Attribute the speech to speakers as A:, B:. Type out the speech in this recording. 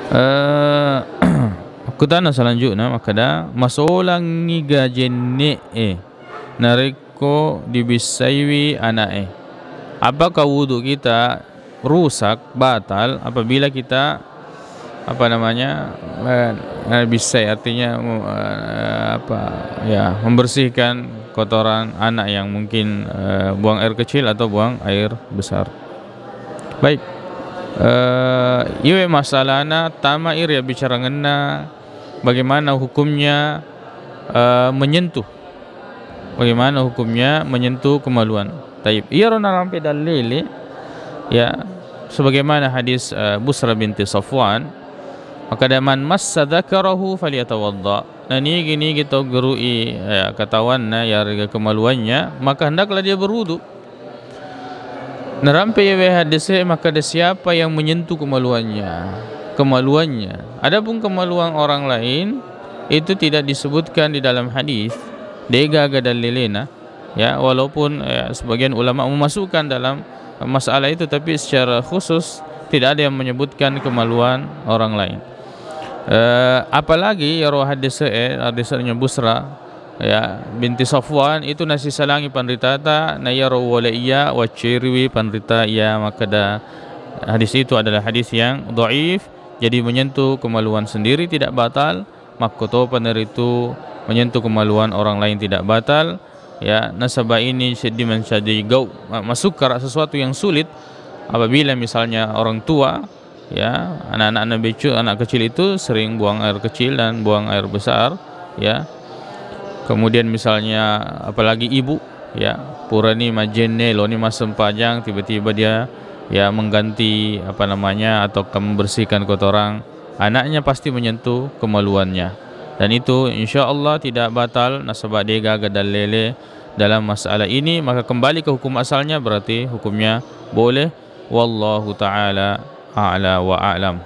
A: Eh, Kutana selanjutnya makada masolang ngiga jenne nariko dibisaiwi anak. Apakah wudhu kita rusak, batal apabila kita bisai, artinya membersihkan kotoran anak yang mungkin buang air kecil atau buang air besar. Baik, iwe masalahna tama ya bicara ngena bagaimana hukumnya menyentuh, bagaimana hukumnya menyentuh kemaluan. Taib iya rona rampe dalili ya, sebagaimana hadis Busra binti Safwan, maka man massa dzakarahu falyatawadda. Nani gini kita gerui ya, katawanna ya harga kemaluannya, maka hendaklah dia berwudu. Narampe ya hadis maka ada siapa yang menyentuh kemaluannya. Adapun kemaluan orang lain itu tidak disebutkan di dalam hadis. Dega gadalilena ya, walaupun ya, sebagian ulama memasukkan dalam masalah itu, tapi secara khusus tidak ada yang menyebutkan kemaluan orang lain. Apalagi ya hadisnya Busra ya binti Safwan itu nasi salangi pandritata na yaro wala iya wa cirwi pandrita ya, maka hadis itu adalah hadis yang dhaif. Jadi menyentuh kemaluan sendiri tidak batal, makoto paner itu menyentuh kemaluan orang lain tidak batal. Ya, nasabah ini menjadi masuk ke sesuatu yang sulit apabila misalnya orang tua ya, anak kecil itu sering buang air kecil dan buang air besar ya. Kemudian misalnya apalagi ibu ya, purani majenne loni masempajang, tiba-tiba dia ya mengganti atau membersihkan kotoran anaknya, pasti menyentuh kemaluannya, dan itu insyaallah tidak batal nasabah dega gadal lele dalam masalah ini. Maka kembali ke hukum asalnya, berarti hukumnya boleh. Wallahu taala a'la wa a'lam.